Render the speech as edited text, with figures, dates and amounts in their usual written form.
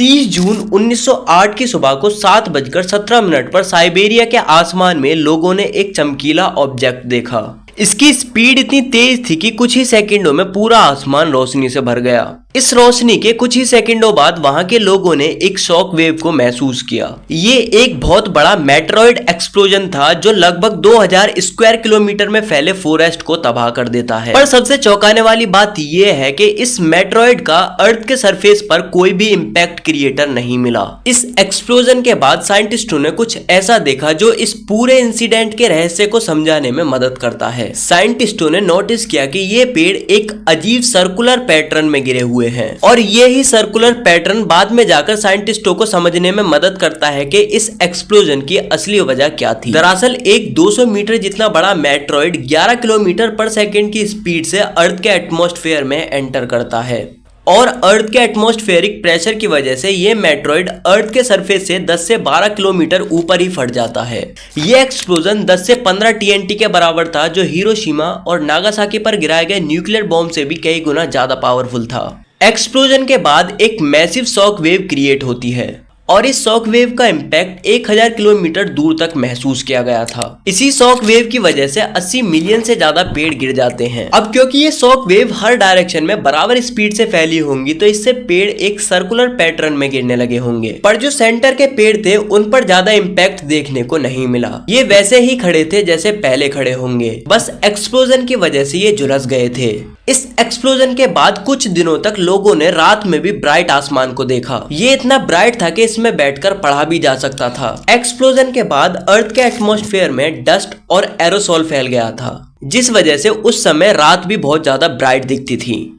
30 जून 1908 की सुबह को 7:17 पर साइबेरिया के आसमान में लोगों ने एक चमकीला ऑब्जेक्ट देखा। इसकी स्पीड इतनी तेज थी कि कुछ ही सेकंडों में पूरा आसमान रोशनी से भर गया। इस रोशनी के कुछ ही सेकंडों बाद वहां के लोगों ने एक शॉक वेव को महसूस किया। ये एक बहुत बड़ा मेटेरॉइड एक्सप्लोजन था जो लगभग 2000 स्क्वायर किलोमीटर में फैले फॉरेस्ट को तबाह कर देता है। पर सबसे चौंकाने वाली बात यह है कि इस मेटेरॉइड का अर्थ के सरफेस पर कोई भी इम्पैक्ट क्रिएटर नहीं मिला। इस एक्सप्लोजन के बाद साइंटिस्टों ने कुछ ऐसा देखा जो इस पूरे इंसिडेंट के रहस्य को समझाने में मदद करता है। साइंटिस्टों ने नोटिस किया कि ये पेड़ एक अजीब सर्कुलर पैटर्न में गिरे हुए हैं और ये ही सर्कुलर पैटर्न बाद में जाकर साइंटिस्टों को समझने में मदद करता है कि इस एक्सप्लोजन की असली वजह क्या थी। दरअसल एक 200 मीटर जितना बड़ा मेटेरॉइड 11 किलोमीटर पर सेकंड की स्पीड से अर्थ के एटमॉस्फेयर में एंटर करता है और अर्थ के एटमॉस्फेरिक प्रेशर की वजह से ये मेटेरॉइड अर्थ के सरफेस से 10 से 12 किलोमीटर ऊपर ही फट जाता है। ये एक्सप्लोजन 10 से 15 TNT के बराबर था जो हिरोशिमा और नागासाकी पर गिराए गए न्यूक्लियर बॉम्ब से भी कई गुना ज्यादा पावरफुल था। एक्सप्लोजन के बाद एक मैसिव शॉक वेव क्रिएट होती है और इस शॉक वेव का इम्पैक्ट 1000 किलोमीटर दूर तक महसूस किया गया था। इसी शॉक वेव की वजह से 80 मिलियन से ज्यादा पेड़ गिर जाते हैं। अब क्योंकि ये शॉक वेव हर डायरेक्शन में बराबर स्पीड से फैली होंगी तो इससे पेड़ एक सर्कुलर पैटर्न में गिरने लगे होंगे। पर जो सेंटर के पेड़ थे उन पर ज्यादा इम्पैक्ट देखने को नहीं मिला। ये वैसे ही खड़े थे जैसे पहले खड़े होंगे, बस एक्सप्लोजन की वजह से ये झुलस गए थे। इस एक्सप्लोजन के बाद कुछ दिनों तक लोगों ने रात में भी ब्राइट आसमान को देखा। ये इतना ब्राइट था कि इसमें बैठकर पढ़ा भी जा सकता था। एक्सप्लोजन के बाद अर्थ के एटमॉस्फेयर में डस्ट और एरोसोल फैल गया था जिस वजह से उस समय रात भी बहुत ज्यादा ब्राइट दिखती थी।